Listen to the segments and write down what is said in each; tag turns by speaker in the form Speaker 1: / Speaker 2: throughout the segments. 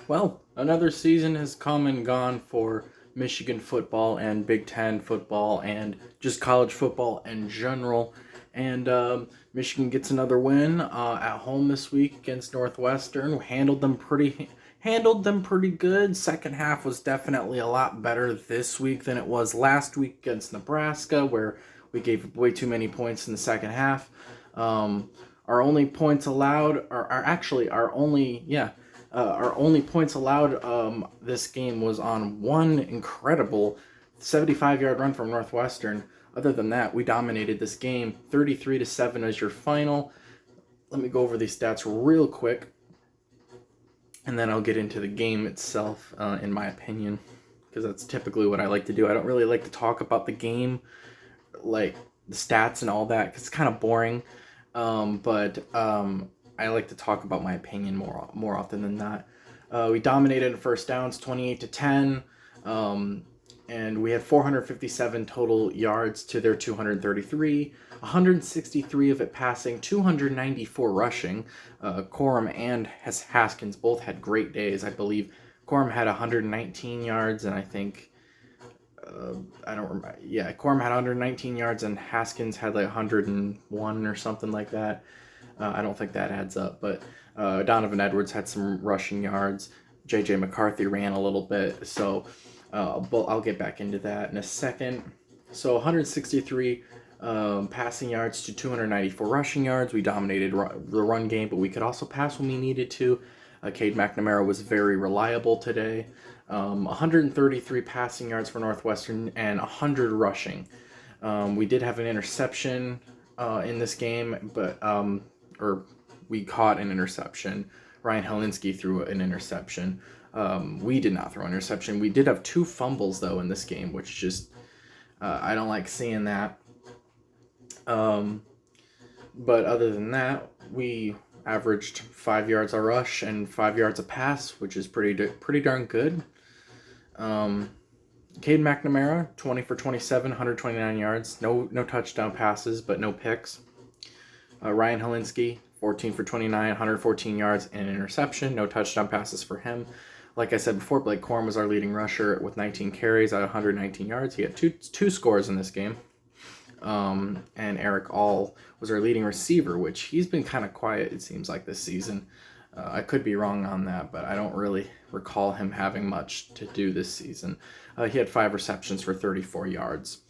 Speaker 1: Well, another season has come and gone for Michigan football and Big Ten football and just college football in general. And Michigan gets another win at home this week against Northwestern. Handled them pretty good. Second half was definitely a lot better this week than it was last week against Nebraska, where we gave way too many points in the second half. Our only points allowed are actually our only points allowed this game was on one incredible 75-yard run from Northwestern. Other than that, we dominated this game. 33-7 as your final. Let me go over these stats real quick, and then I'll get into the game itself, in my opinion, because that's typically what I like to do. I don't really like to talk about the game, like the stats and all that, because it's kind of boring. But I like to talk about my opinion more often than not. We dominated in first downs, 28-10, and we had 457 total yards to their 233. 163 of it passing, 294 rushing. Corum and Haskins both had great days. I believe Corum had 119 yards, and I think I don't remember. Yeah, Corum had 119 yards, and Haskins had like 101 or something like that. I don't think that adds up, but Donovan Edwards had some rushing yards. J.J. McCarthy ran a little bit, so I'll get back into that in a second. So 163 passing yards to 294 rushing yards. We dominated the run game, but we could also pass when we needed to. Cade McNamara was very reliable today. 133 passing yards for Northwestern and 100 rushing. We did have an interception in this game, but we caught an interception. Ryan Helinski threw an interception. We did not throw an interception. We did have 2 fumbles, though, in this game, which just, I don't like seeing that. But other than that, we averaged 5 yards a rush and 5 yards a pass, which is pretty darn good. Cade McNamara, 20 for 27, 129 yards. No touchdown passes, but no picks. Ryan Helinski, 14 for 29, 114 yards and an interception. No touchdown passes for him. Like I said before, Blake Corum was our leading rusher with 19 carries at 119 yards. He had two scores in this game. And Eric All was our leading receiver, which he's been kind of quiet, it seems like, this season. I could be wrong on that, but I don't really recall him having much to do this season. He had 5 receptions for 34 yards.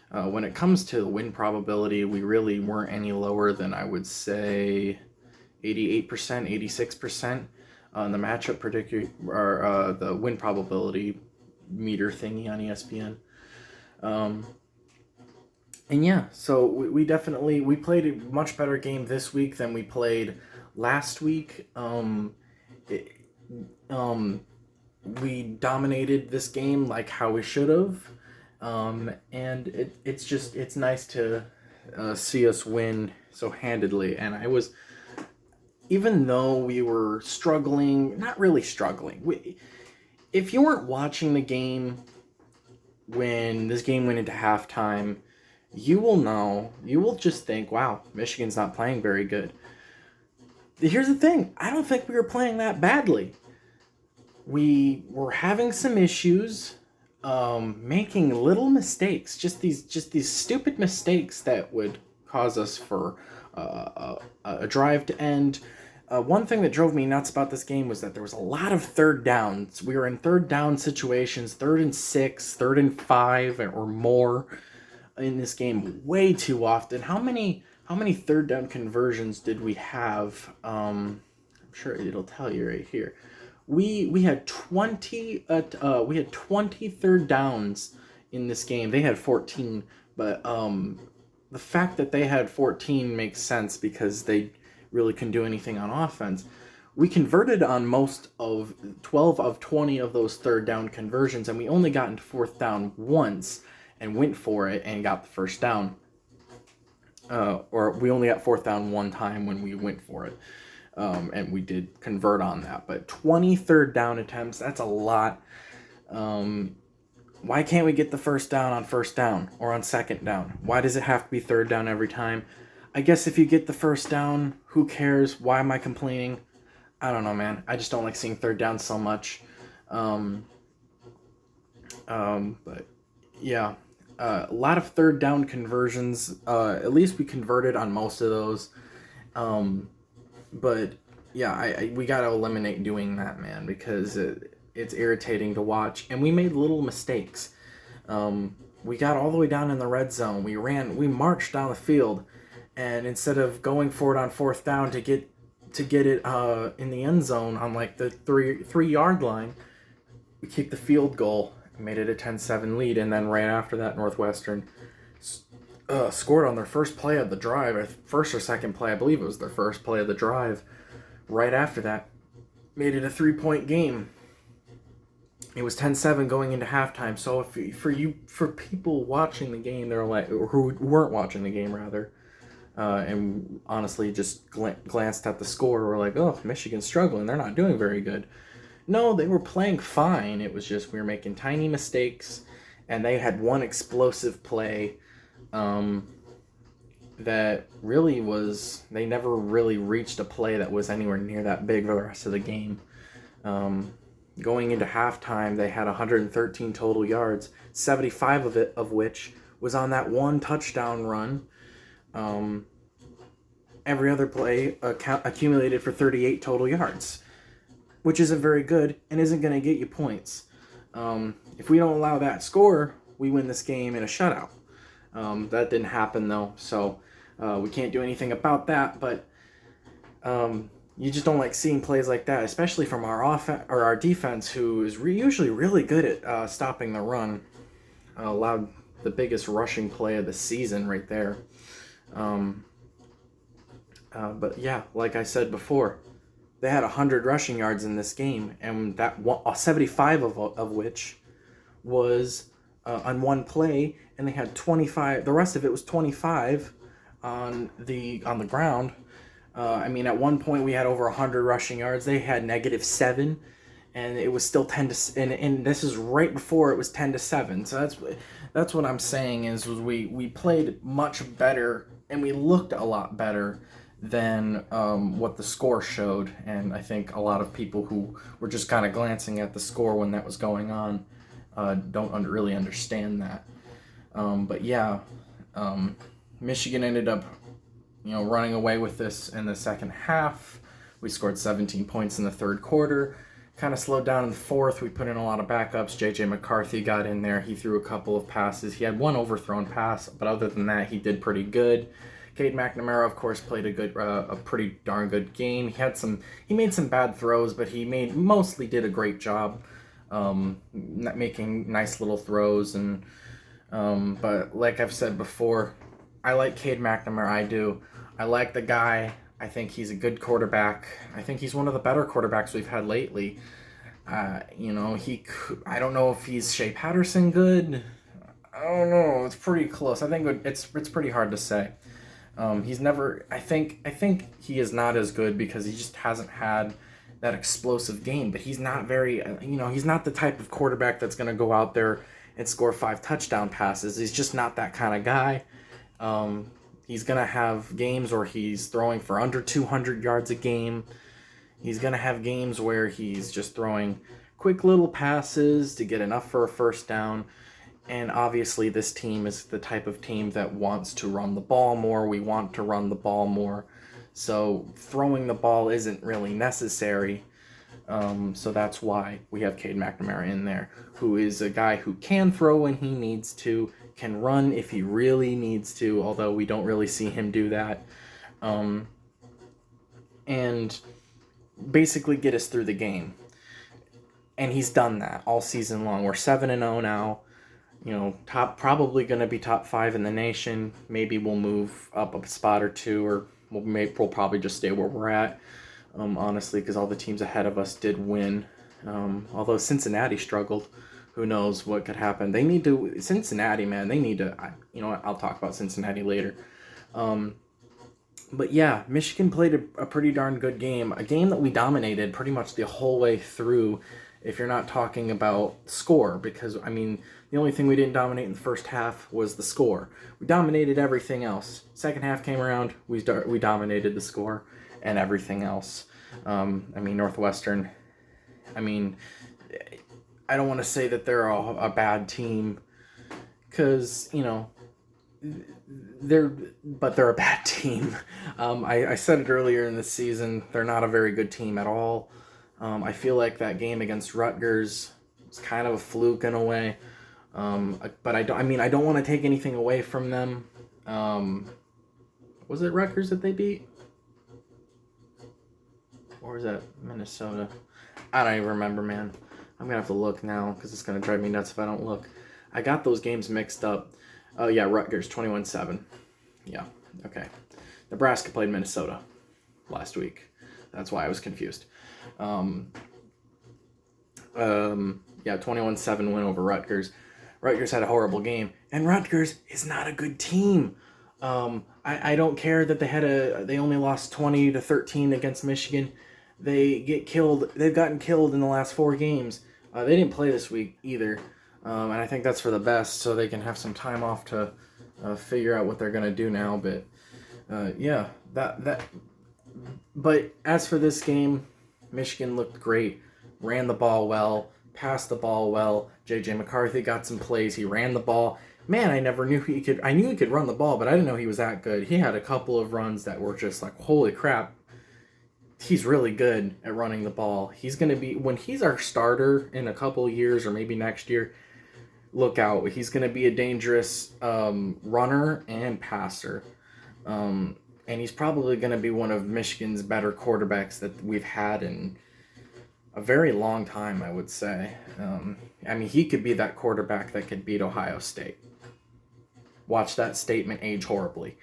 Speaker 1: When it comes to the win probability, we really weren't any lower than, I would say, 88%, 86% on the matchup predictor, or the win probability meter thingy on ESPN. And yeah, so we definitely played a much better game this week than we played last week. We dominated this game like how we should have. And it's nice to see us win so handedly. And even though we were struggling, not really struggling. If you weren't watching the game when this game went into halftime, you will just think, wow, Michigan's not playing very good. Here's the thing, I don't think we were playing that badly. We were having some issues, making little mistakes, just these stupid mistakes that would cause us for a drive to end. One thing that drove me nuts about this game was that there was a lot of third downs. We were in third down situations, 3rd and 6, 3rd and 5, or more in this game way too often. How many third down conversions did we have? I'm sure it'll tell you right here. We had 20 third downs in this game. They had 14, but the fact that they had 14 makes sense because they really couldn't do anything on offense. We converted on most of 12 of 20 of those third down conversions, and we only got into 4th down once and went for it and got the first down. Or we only got 4th down one time when we went for it. And we did convert on that. But 20 third down attempts, that's a lot. Why can't we get the first down on first down or on second down? Why does it have to be third down every time? I guess if you get the first down, who cares? Why am I complaining? I don't know, man. I just don't like seeing third down so much. Um, but yeah, a lot of third down conversions. At least we converted on most of those. Um, but yeah, we got to eliminate doing that, man, because it's irritating to watch. And we made little mistakes. We got all the way down in the red zone. We marched down the field, and instead of going for it on fourth down to get it in the end zone on like the three-yard line, we kicked the field goal, made it a 10-7 lead, and then right after that, Northwestern scored on their first play of the drive, first or second play, I believe it was their first play of the drive. Right after that, made it a 3-point game. It was 10-7 going into halftime. So for people watching the game, they're like, or who weren't watching the game rather, and honestly just glanced at the score, were like, oh, Michigan's struggling. They're not doing very good. No, they were playing fine. It was just we were making tiny mistakes, and they had one explosive play that really was, they never really reached a play that was anywhere near that big for the rest of the game. Going into halftime, they had 113 total yards, 75 of which was on that one touchdown run. Every other play accumulated for 38 total yards, which isn't very good and isn't going to get you points. If we don't allow that score, we win this game in a shutout. That didn't happen though, so we can't do anything about that. But you just don't like seeing plays like that, especially from our defense, who is usually really good at stopping the run. Allowed the biggest rushing play of the season right there. But yeah, like I said before, they had 100 rushing yards in this game, and 75 of which was on one play, and they had 25. The rest of it was 25 on the ground. I mean, at one point we had over 100 rushing yards. They had -7, and it was still 10-7. And this is right before it was 10-7. So that's what I'm saying is we played much better, and we looked a lot better than what the score showed. And I think a lot of people who were just kind of glancing at the score when that was going on don't really understand that. But yeah, Michigan ended up running away with this in the second half. We scored 17 points in the third quarter. Kind of slowed down in the fourth. We put in a lot of backups. J.J. McCarthy got in there. He threw a couple of passes. He had one overthrown pass, but other than that, he did pretty good. Cade McNamara, of course, played a pretty darn good game. He made some bad throws, but he mostly did a great job making nice little throws. And but like I've said before, I like Cade McNamara. I do. I like the guy. I think he's a good quarterback. I think he's one of the better quarterbacks we've had lately. I don't know if he's Shea Patterson good. I don't know. It's pretty close. I think it's pretty hard to say. He's never. I think he is not as good because he just hasn't had that explosive game. But he's not very. He's not the type of quarterback that's going to go out there and score 5 touchdown passes. He's just not that kind of guy. He's going to have games where he's throwing for under 200 yards a game. He's going to have games where he's just throwing quick little passes to get enough for a first down. And obviously this team is the type of team that wants to run the ball more. We want to run the ball more. So throwing the ball isn't really necessary. So that's why we have Cade McNamara in there, who is a guy who can throw when he needs to, can run if he really needs to, although we don't really see him do that. And basically get us through the game. And he's done that all season long. We're 7-0 now. Probably going to be top 5 in the nation. Maybe we'll move up a spot or two, or we'll probably just stay where we're at. Honestly, because all the teams ahead of us did win. Although Cincinnati struggled. Who knows what could happen. Cincinnati, man, they need to, I'll talk about Cincinnati later. But yeah, Michigan played a pretty darn good game. A game that we dominated pretty much the whole way through, if you're not talking about score. Because, the only thing we didn't dominate in the first half was the score. We dominated everything else. Second half came around, we dominated the score and everything else. I mean, Northwestern, I mean, I don't want to say that they're a bad team because, they're a bad team. I said it earlier in the season, they're not a very good team at all. I feel like that game against Rutgers was kind of a fluke in a way. But I don't want to take anything away from them. Was it Rutgers that they beat? Or was that Minnesota? I don't even remember, man. I'm going to have to look now because it's going to drive me nuts if I don't look. I got those games mixed up. Oh, yeah, Rutgers, 21-7. Yeah, okay. Nebraska played Minnesota last week. That's why I was confused. Yeah, 21-7 win over Rutgers. Rutgers had a horrible game, and Rutgers is not a good team. I don't care that they only lost 20-13 against Michigan. They get killed. They've gotten killed in the last 4 games. They didn't play this week either, and I think that's for the best, so they can have some time off to figure out what they're gonna do now. But yeah, that. But as for this game, Michigan looked great, ran the ball well, passed the ball well. J.J. McCarthy got some plays. He ran the ball. Man, I never knew he could. I knew he could run the ball, but I didn't know he was that good. He had a couple of runs that were just like, holy crap. He's really good at running the ball. He's going to be, when he's our starter in a couple of years or maybe next year, look out. He's going to be a dangerous runner and passer. And he's probably going to be one of Michigan's better quarterbacks that we've had in a very long time, I would say. I mean, he could be that quarterback that could beat Ohio State. Watch that statement age horribly.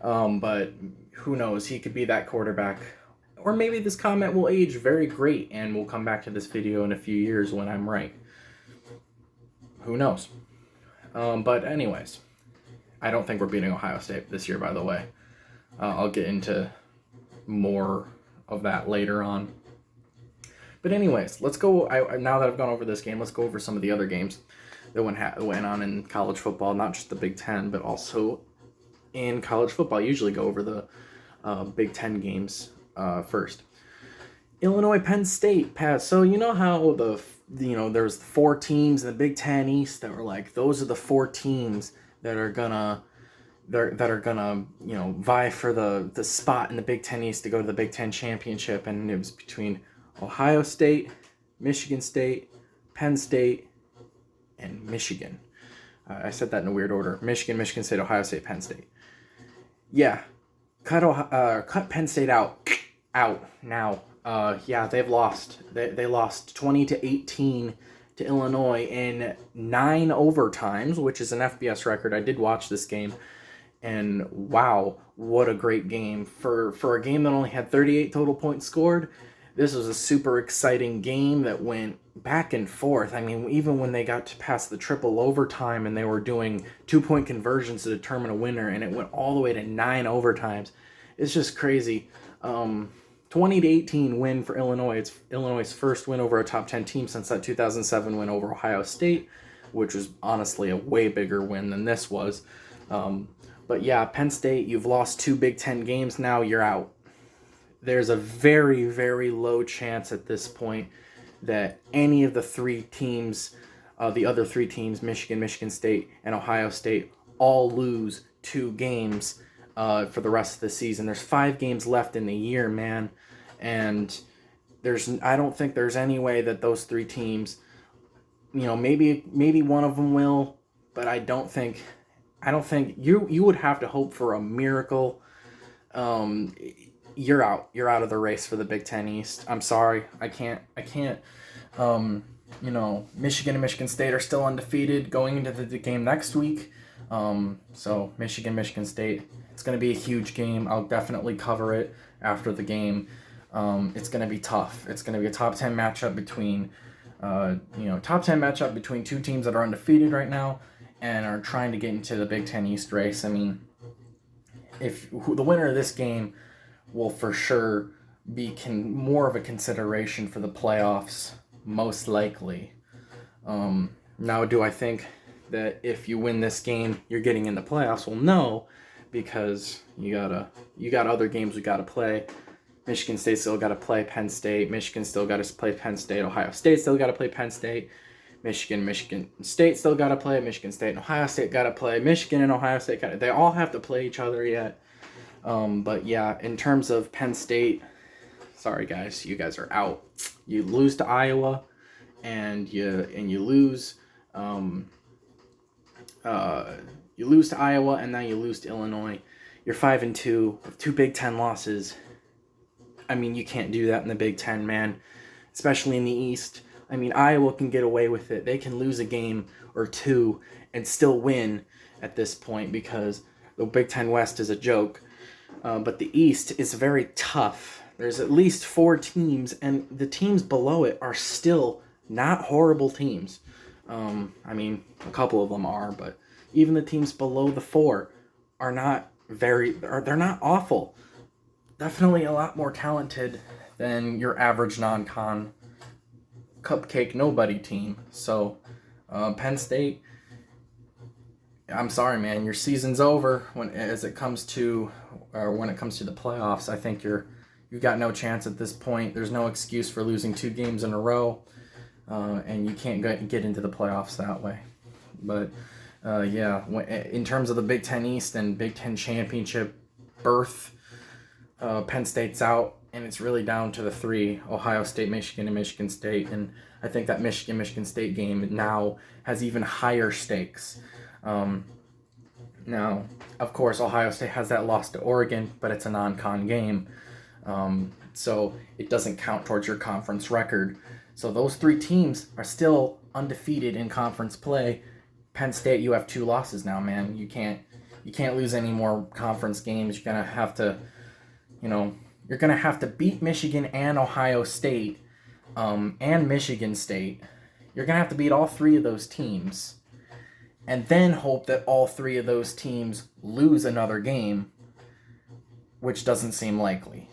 Speaker 1: But who knows? He could be that quarterback. Or maybe this comment will age very great and we'll come back to this video in a few years when I'm right. Who knows? But anyways, I don't think we're beating Ohio State this year, by the way. I'll get into more of that later on. But anyways, let's go. Now that I've gone over this game, let's go over some of the other games that went on in college football, not just the Big Ten, but also in college football. I usually go over the Big Ten games first. Illinois, Penn State, Pat. So you know how there's 4 teams in the Big Ten East that were like, those are the 4 teams that are gonna vie for the spot in the Big Ten East to go to the Big Ten championship, and it was between Ohio State, Michigan State, Penn State, and Michigan. I said that in a weird order. Michigan State, Ohio State, Penn State. Yeah, cut Penn State out now. Yeah, they've lost. They lost 20-18 to Illinois in 9 overtimes, which is an FBS record. I did watch this game, and wow, what a great game. For a game that only had 38 total points scored, this was a super exciting game that went back and forth. I mean, even when they got to pass the triple overtime and they were doing 2-point conversions to determine a winner, and it went all the way to 9 overtimes. It's just crazy. 20-18 win for Illinois. It's Illinois' first win over a top 10 team since that 2007 win over Ohio State, which was honestly a way bigger win than this was. But yeah, Penn State, you've lost 2 Big Ten games now, you're out. There's a very, very low chance at this point that any of the 3 teams, the other 3 teams, Michigan State, and Ohio State, all lose 2 games for the rest of the season. There's 5 games left in the year, man, and I don't think there's any way that those 3 teams, maybe one of them will, but I don't think you would have to hope for a miracle. You're out of the race for the Big Ten East. I'm sorry, I can't. Michigan and Michigan State are still undefeated going into the game next week. So Michigan State, it's going to be a huge game. I'll definitely cover it after the game. It's going to be tough. It's going to be a top 10 matchup between 2 teams that are undefeated right now and are trying to get into the Big Ten East race. I mean, if the winner of this game will for sure be more of a consideration for the playoffs, most likely. Now, do I think that if you win this game, you're getting in the playoffs? Well, no, because you got other games we got to play. Michigan State still got to play Penn State. Michigan still got to play Penn State. Ohio State still got to play Penn State. Michigan State still got to play. Michigan State and Ohio State got to play. Michigan and Ohio State they all have to play each other yet. But yeah, in terms of Penn State, sorry guys, you guys are out. You lose to Iowa, and you lose. You lose to Iowa, and now you lose to Illinois. You're 5-2 with 2 Big Ten losses. I mean, you can't do that in the Big Ten, man. Especially in the East. I mean, Iowa can get away with it. They can lose a game or 2 and still win at this point because the Big Ten West is a joke. But the East is very tough. There's at least 4 teams, and the teams below it are still not horrible teams. I mean, a couple of them are, but even the teams below the 4 are not they're not awful. Definitely a lot more talented than your average non-con cupcake nobody team. So, Penn State, I'm sorry, man, your season's over when it comes to the playoffs. I think you got no chance at this point. There's no excuse for losing 2 games in a row, and you can't get into the playoffs that way. But yeah, in terms of the Big Ten East and Big Ten championship berth, Penn State's out, and it's really down to the 3, Ohio State, Michigan, and Michigan State. And I think that Michigan State game now has even higher stakes. Now, of course, Ohio State has that loss to Oregon, but it's a non-con game. So it doesn't count towards your conference record. So those 3 teams are still undefeated in conference play. Penn State, you have 2 losses now, man. You can't lose any more conference games. You're gonna have to, you're gonna have to beat Michigan and Ohio State, and Michigan State. You're gonna have to beat all 3 of those teams, and then hope that all 3 of those teams lose another game, which doesn't seem likely.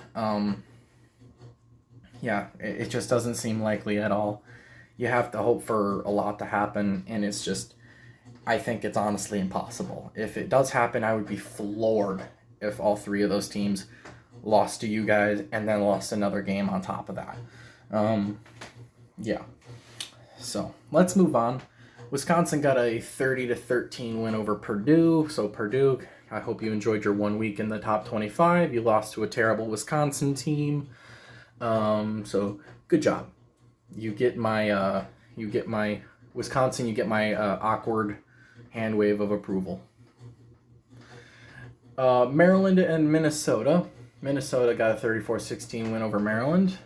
Speaker 1: Yeah, it just doesn't seem likely at all. You have to hope for a lot to happen, and it's just, I think it's honestly impossible. If it does happen, I would be floored if all 3 of those teams lost to you guys and then lost another game on top of that. Yeah. So let's move on. Wisconsin got a 30-13 win over Purdue. So Purdue, I hope you enjoyed your 1 week in the top 25. You lost to a terrible Wisconsin team. So good job. You get my Wisconsin, you get my awkward hand wave of approval. Maryland and Minnesota. Minnesota got a 34-16 win over Maryland.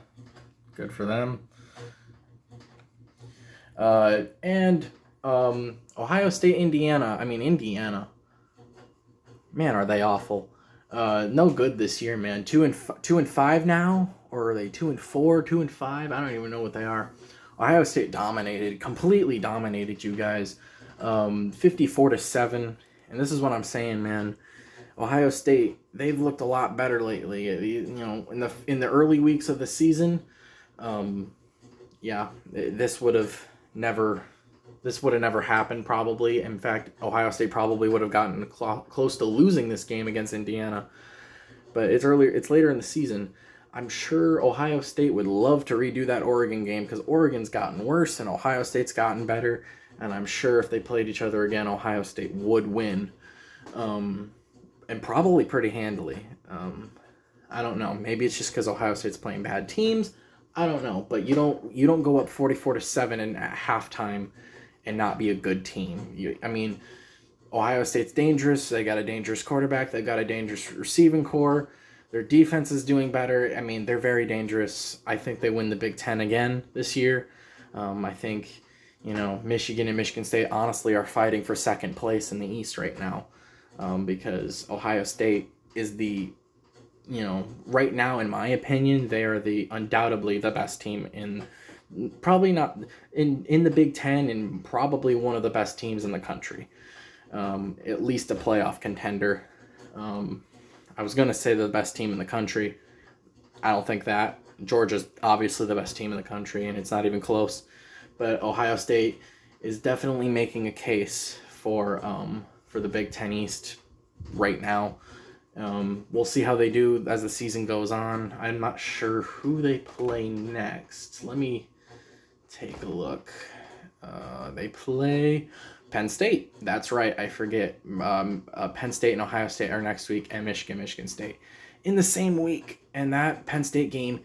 Speaker 1: Good for them. And Ohio State, Indiana. Indiana. Man, are they awful. No good this year, man. 2-5 now, or are they 2-4, 2-5? I don't even know what they are. Ohio State completely dominated you guys, 54-7. And this is what I'm saying, man. Ohio State, they've looked a lot better lately. In the early weeks of the season, this would have never happened probably. In fact, Ohio State probably would have gotten close to losing this game against Indiana. But it's later in the season. I'm sure Ohio State would love to redo that Oregon game because Oregon's gotten worse and Ohio State's gotten better. And I'm sure if they played each other again, Ohio State would win. And probably pretty handily. I don't know. Maybe it's just because Ohio State's playing bad teams. I don't know. But you don't go up 44-7 and at halftime and not be a good team. Ohio State's dangerous. They got a dangerous quarterback. They got a dangerous receiving core. Their defense is doing better. They're very dangerous. I think they win the Big Ten again this year. I think, Michigan and Michigan State honestly are fighting for second place in the East right now. Because Ohio State is right now, in my opinion, they are undoubtedly the best team probably not in the Big Ten, and probably one of the best teams in the country. At least a playoff contender. I was going to say the best team in the country. I don't think that. Georgia's obviously the best team in the country, and it's not even close. But Ohio State is definitely making a case for the Big Ten East right now. We'll see how they do as the season goes on. I'm not sure who they play next. Let me take a look. They play Penn State. That's right. I forget. Penn State and Ohio State are next week, and Michigan State in the same week. And that Penn State game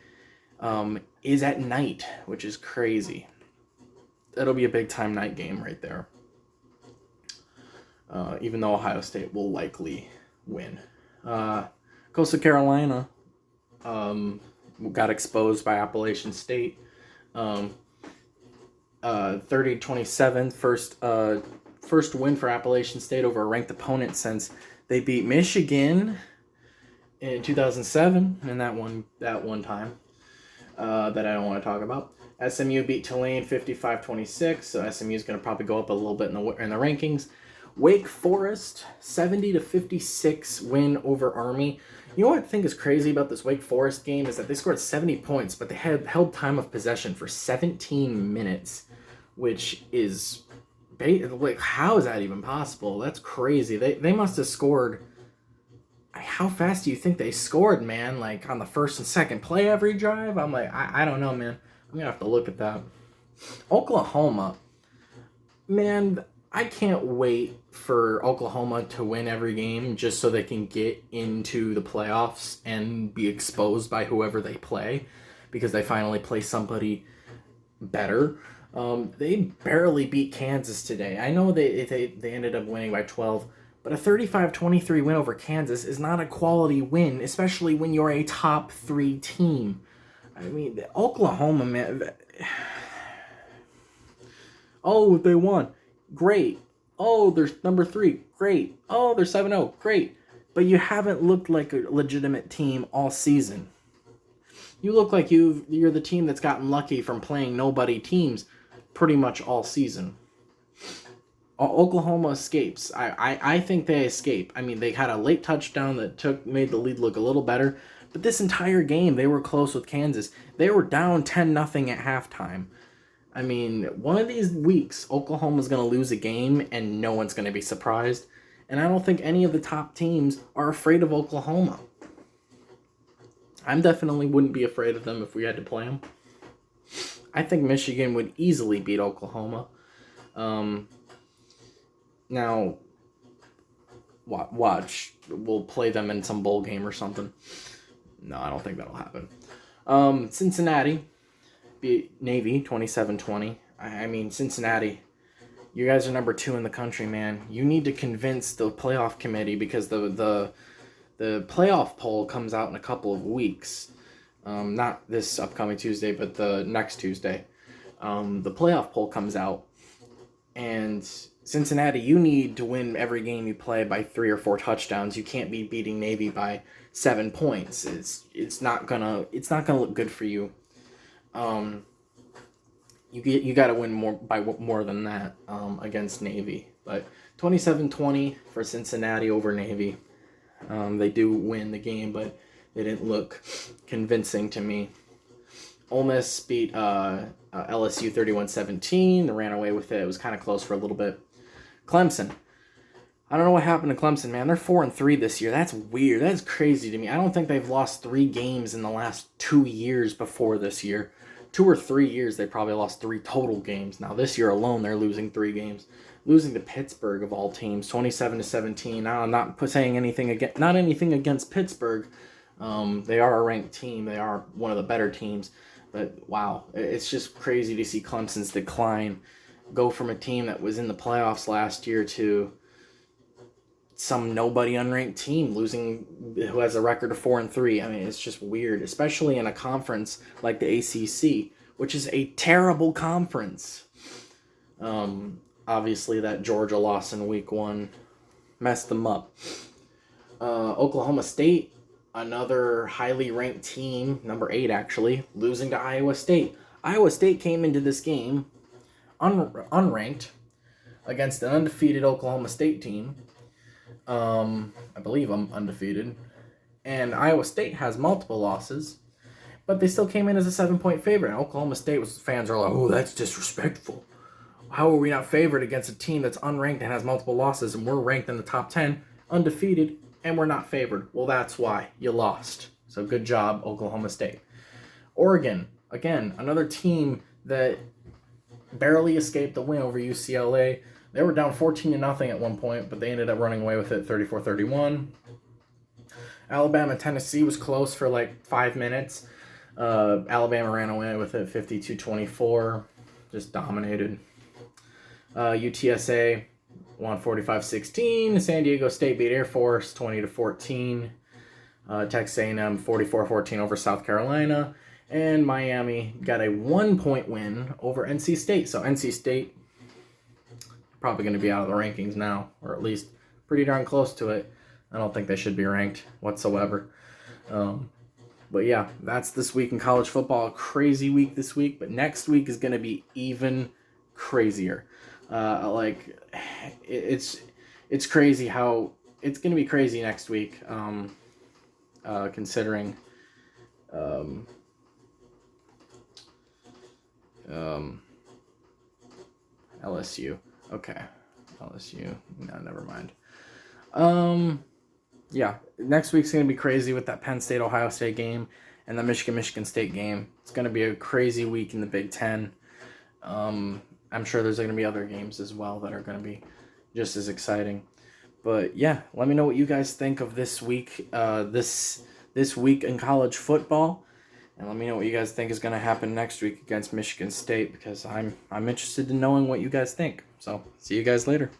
Speaker 1: is at night, which is crazy. That'll be a big time night game right there. Even though Ohio State will likely win. Coastal Carolina got exposed by Appalachian State. 30-27, first win for Appalachian State over a ranked opponent since they beat Michigan in 2007, and that one time that I don't want to talk about. SMU beat Tulane 55-26, so SMU is going to probably go up a little bit in the rankings. Wake Forest 70-56 win over Army. You know what I think is crazy about this Wake Forest game is that they scored 70 points, but they had held time of possession for 17 minutes, which is like, how is that even possible? That's crazy. They must have scored. How fast do you think they scored, man? Like on the first and second play every drive? I'm like, I don't know, man. I'm gonna have to look at that. Oklahoma, man, I can't wait for Oklahoma to win every game just so they can get into the playoffs and be exposed by whoever they play, because they finally play somebody better. They barely beat Kansas today. I know they ended up winning by 12, but a 35-23 win over Kansas is not a quality win, especially when you're a top 3 team. I mean, Oklahoma, man. Oh, they won. Great. Oh, they're number 3. Great. Oh, they're 7-0. Great. But you haven't looked like a legitimate team all season. You look like you're the team that's gotten lucky from playing nobody teams pretty much all season. Oklahoma escapes. I think they escape. I mean, they had a late touchdown that made the lead look a little better, but this entire game they were close with Kansas. They were down 10-0 at halftime. I mean, one of these weeks, Oklahoma's going to lose a game and no one's going to be surprised. And I don't think any of the top teams are afraid of Oklahoma. I definitely wouldn't be afraid of them if we had to play them. I think Michigan would easily beat Oklahoma. Now, watch. We'll play them in some bowl game or something. No, I don't think that'll happen. Cincinnati beat Navy 27-20. I mean, Cincinnati, you guys are number 2 in the country, man. You need to convince the playoff committee, because the playoff poll comes out in a couple of weeks. Not this upcoming Tuesday, but the next Tuesday. The playoff poll comes out, and Cincinnati, you need to win every game you play by 3 or 4 touchdowns. You can't be beating Navy by 7 points. It's not gonna look good for you. You got to win more than that against Navy. But 27-20 for Cincinnati over Navy. They do win the game, but they didn't look convincing to me. Ole Miss beat LSU 31-17. They ran away with it. It was kind of close for a little bit. Clemson. I don't know what happened to Clemson, man. They're 4-3 this year. That's weird. That's crazy to me. I don't think they've lost 3 games in the last 2 years before this year. 2 or 3 years, they probably lost 3 total games. Now, this year alone, they're losing 3 games. Losing to Pittsburgh, of all teams, 27-17. Now, I'm not saying anything against Pittsburgh. They are a ranked team. They are one of the better teams. But, wow, it's just crazy to see Clemson's decline go from a team that was in the playoffs last year to some nobody unranked team who has a record of 4-3. I mean, it's just weird, especially in a conference like the ACC, which is a terrible conference. Obviously, that Georgia loss in week 1 messed them up. Oklahoma State, another highly ranked team, number 8 actually, losing to Iowa State. Iowa State came into this game unranked against an undefeated Oklahoma State team. I believe I'm undefeated. And Iowa State has multiple losses, but they still came in as a 7-point favorite. And Oklahoma State fans are like, oh, that's disrespectful. How are we not favored against a team that's unranked and has multiple losses, and we're ranked in the top 10, undefeated? and we're not favored. Well, that's why you lost. So good job, Oklahoma State. Oregon, again, another team that barely escaped the win over UCLA. They were down 14-0 at one point, but they ended up running away with it 34-31. Alabama, Tennessee was close for like 5 minutes. Alabama ran away with it 52-24, just dominated. UTSA won 45-16. San Diego State beat Air Force 20-14. Texas A&M 44-14 over South Carolina. And Miami got a 1-point win over NC State. So NC State probably going to be out of the rankings now, or at least pretty darn close to it. I don't think they should be ranked whatsoever. But yeah, that's this week in college football. A crazy week this week, but next week is going to be even crazier. It's crazy how it's going to be crazy next week. Considering LSU. Okay, LSU. No, never mind. Yeah, next week's going to be crazy with that Penn State-Ohio State game and the Michigan State game. It's going to be a crazy week in the Big Ten. I'm sure there's going to be other games as well that are going to be just as exciting. But yeah, let me know what you guys think of this week, this week in college football, and let me know what you guys think is going to happen next week against Michigan State, because I'm interested in knowing what you guys think. So see you guys later.